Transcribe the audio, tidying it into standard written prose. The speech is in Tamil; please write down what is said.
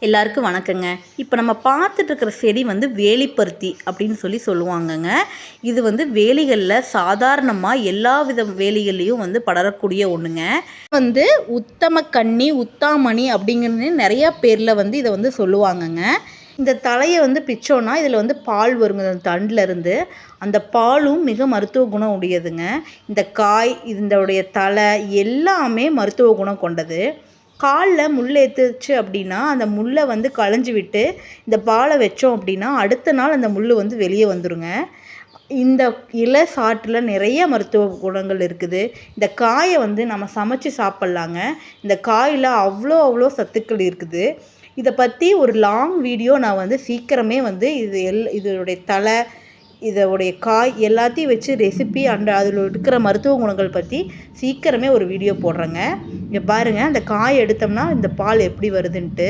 எல்லாருக்கும் வணக்கங்க. இப்போ நம்ம பார்த்துட்டு இருக்கிற செடி வந்து வேலிப்பருத்தி அப்படின்னு சொல்லுவாங்கங்க. இது வந்து வேலிகளில் சாதாரணமாக எல்லா வித வேலிகள்லேயும் வந்து படரக்கூடிய ஒன்றுங்க. வந்து உத்தம கன்னி உத்தாமணி அப்படிங்கிறது நிறையா பேரில் வந்து இதை வந்து சொல்லுவாங்கங்க. இந்த தலையை வந்து பிச்சோன்னா இதில் வந்து பால் வருங்க அந்த தண்டில் இருந்து. அந்த பாலும் மிக மருத்துவ குணம் உடையதுங்க. இந்த காய் இதோடைய தலை எல்லாமே மருத்துவ குணம் கொண்டது. காலில் முள் ஏற்றுச்சு அப்படின்னா அந்த முள்ளை வந்து களைஞ்சி விட்டு இந்த பாலை வச்சோம் அப்படின்னா அடுத்த நாள் அந்த முள் வந்து வெளியே வந்துடுங்க. இந்த இலை சாற்றில் நிறைய மருத்துவ குணங்கள் இருக்குது. இந்த காயை வந்து நம்ம சமைச்சு சாப்பிட்லாங்க. இந்த காயில் அவ்வளோ சத்துக்கள் இருக்குது. இதை பற்றி ஒரு லாங் வீடியோ நான் வந்து சீக்கிரமே வந்து இதோடைய தலை இதோடைய காய் எல்லாத்தையும் வச்சு ரெசிபி அதில் இருக்கிற மருத்துவ குணங்கள் பற்றி சீக்கிரமே ஒரு வீடியோ போடுறேங்க. இங்கே பாருங்கள், அந்த காய் எடுத்தோம்னா இந்த பால் எப்படி வருதுன்ட்டு.